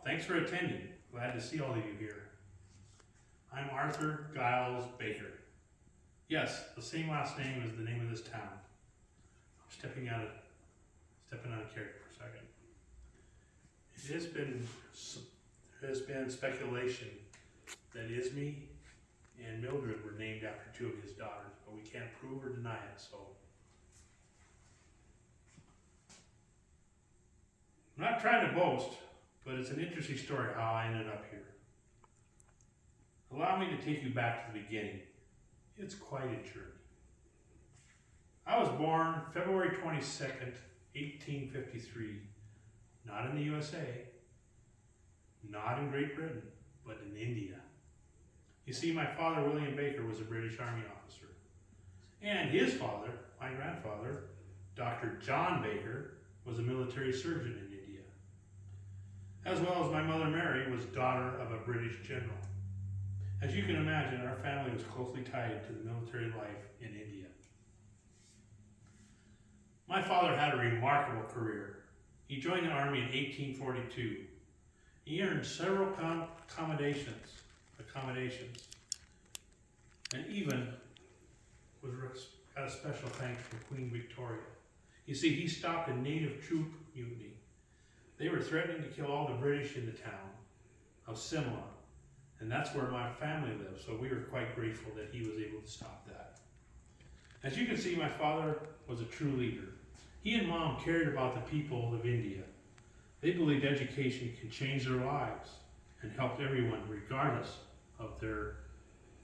Thanks for attending. Glad to see all of you here. I'm Arthur Giles Baker. Yes, the same last name as the name of this town. I'm stepping out of character for a second. There has been speculation that Ismay and Mildred were named after two of his daughters, but we can't prove or deny it, so. I'm not trying to boast, but it's an interesting story how I ended up here. Allow me to take you back to the beginning. It's quite a journey. I was born February 22nd, 1853, not in the USA, not in Great Britain, but in India. You see, my father, William Baker, was a British Army officer. And his father, my grandfather, Dr. John Baker, was a military surgeon in India. As well as my mother, Mary, was daughter of a British general. As you can imagine, our family was closely tied to the military life in India. My father had a remarkable career. He joined the Army in 1842. He earned several accommodations, and even got a special thanks from Queen Victoria. You see, he stopped a native troop mutiny. They were threatening to kill all the British in the town of Simla, and that's where my family lived, so we were quite grateful that he was able to stop that. As you can see, my father was a true leader. He and Mom cared about the people of India. They believed education can change their lives and help everyone regardless of their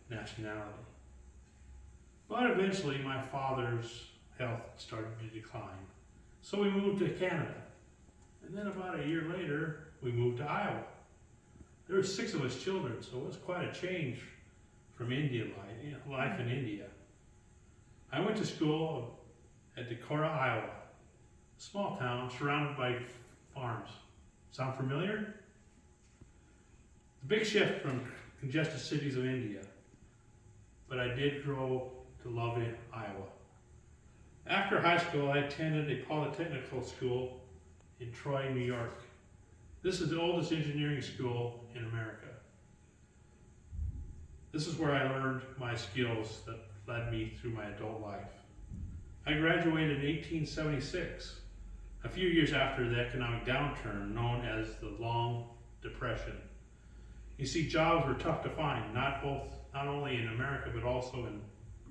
nationality. But eventually my father's health started to decline. So we moved to Canada. And then about a year later, we moved to Iowa. There were 6 of us children, so it was quite a change from India life in India. I went to school at Decorah, Iowa, a small town surrounded by farms. Sound familiar? The big shift from congested cities of India, but I did grow to love Iowa. After high school, I attended a polytechnical school in Troy, New York. This is the oldest engineering school in America. This is where I learned my skills that led me through my adult life. I graduated in 1876, a few years after the economic downturn known as the Long Depression. You see, jobs were tough to find, not only in America, but also in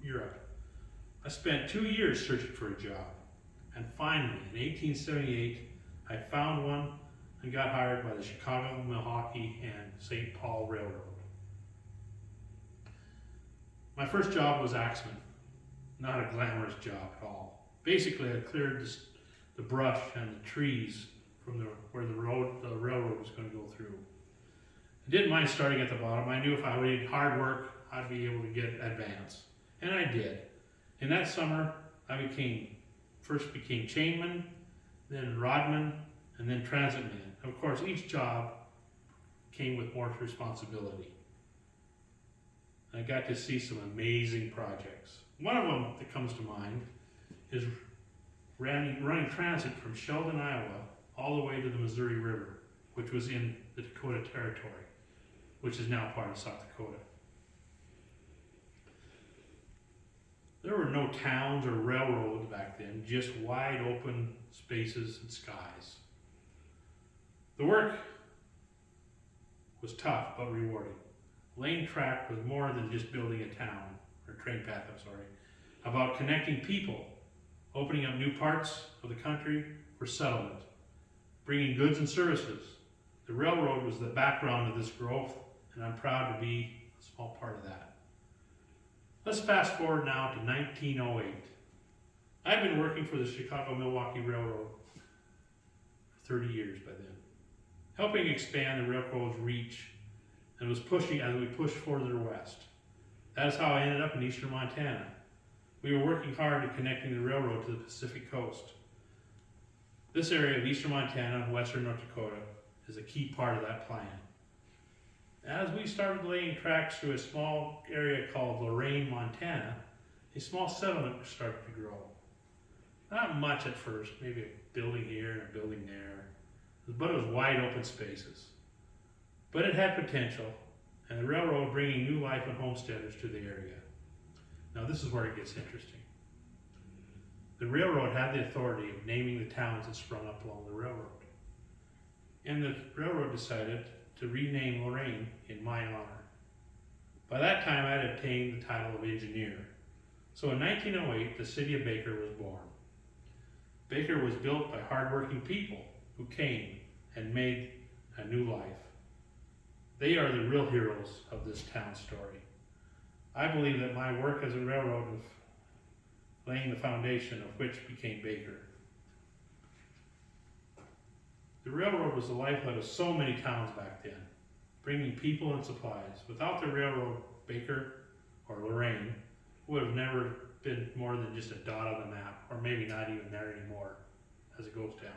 Europe. I spent 2 years searching for a job, and finally, in 1878, I found one and got hired by the Chicago, Milwaukee, and St. Paul Railroad. My first job was axeman, not a glamorous job at all. Basically, I cleared the brush and the trees from where the railroad was going to go through. I didn't mind starting at the bottom. I knew if I did hard work, I'd be able to get advance, and I did. In that summer, I first became chainman, then rodman, and then transit man. Of course, each job came with more responsibility. I got to see some amazing projects. One of them that comes to mind is running transit from Sheldon, Iowa, all the way to the Missouri River, which was in the Dakota Territory, which is now part of South Dakota. There were no towns or railroads back then, just wide open spaces and skies. The work was tough but rewarding. Laying track was more than just building a town, or train path, about connecting people, opening up new parts of the country for settlement, bringing goods and services. The railroad was the background of this growth, and I'm proud to be a small part of that. Let's fast forward now to 1908. I've been working for the Chicago-Milwaukee Railroad for 30 years by then, helping expand the railroad's reach, and was pushing as we pushed further west. That's how I ended up in eastern Montana. We were working hard at connecting the railroad to the Pacific coast. This area of eastern Montana and western North Dakota is a key part of that plan. As we started laying tracks through a small area called Lorain, Montana, a small settlement started to grow. Not much at first, maybe a building here and a building there, but it was wide open spaces. But it had potential, and the railroad bringing new life and homesteaders to the area. Now this is where it gets interesting. The railroad had the authority of naming the towns that sprung up along the railroad. And the railroad decided to rename Lorain in my honor. By that time, I had obtained the title of engineer. So in 1908, the city of Baker was born. Baker was built by hardworking people who came and made a new life. They are the real heroes of this town story. I believe that my work as a railroad was laying the foundation of which became Baker. The railroad was the lifeblood of so many towns back then, bringing people and supplies. Without the railroad, Baker or Lorain would have never been more than just a dot on the map, or maybe not even there anymore as it goes down.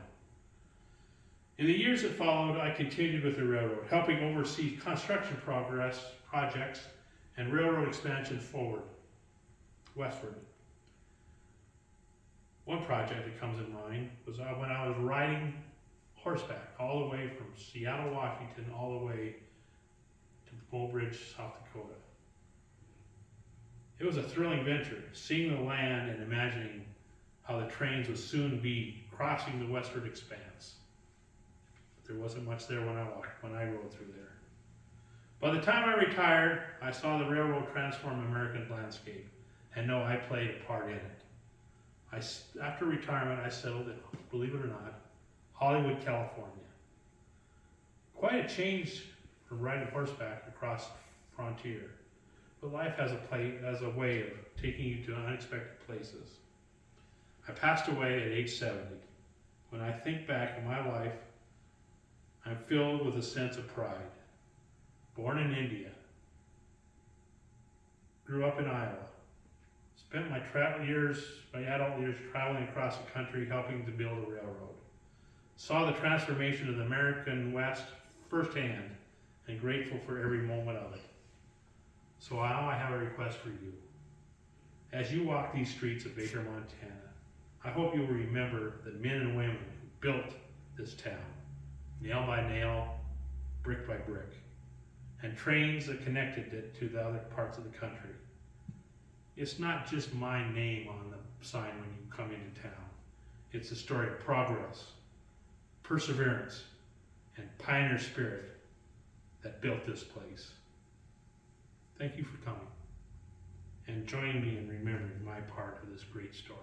In the years that followed, I continued with the railroad, helping oversee construction projects and railroad expansion westward. One project that comes in mind was when I was riding horseback all the way from Seattle, Washington, all the way to Mobridge, South Dakota. It was a thrilling venture, seeing the land and imagining how the trains would soon be crossing the westward expanse. But there wasn't much there when I rode through there. By the time I retired, I saw the railroad transform American landscape, and know I played a part in it. After retirement, I settled in, believe it or not, Hollywood, California. Quite a change from riding horseback across the frontier, but life has a way of taking you to unexpected places. I passed away at age 70. When I think back on my life, I'm filled with a sense of pride. Born in India, grew up in Iowa, spent my adult years traveling across the country helping to build a railroad. Saw the transformation of the American West firsthand and grateful for every moment of it. So now I have a request for you. As you walk these streets of Baker, Montana, I hope you will remember the men and women who built this town, nail by nail, brick by brick, and trains that connected it to the other parts of the country. It's not just my name on the sign when you come into town. It's a story of progress, perseverance, and pioneer spirit that built this place. Thank you for coming and joining me in remembering my part of this great story.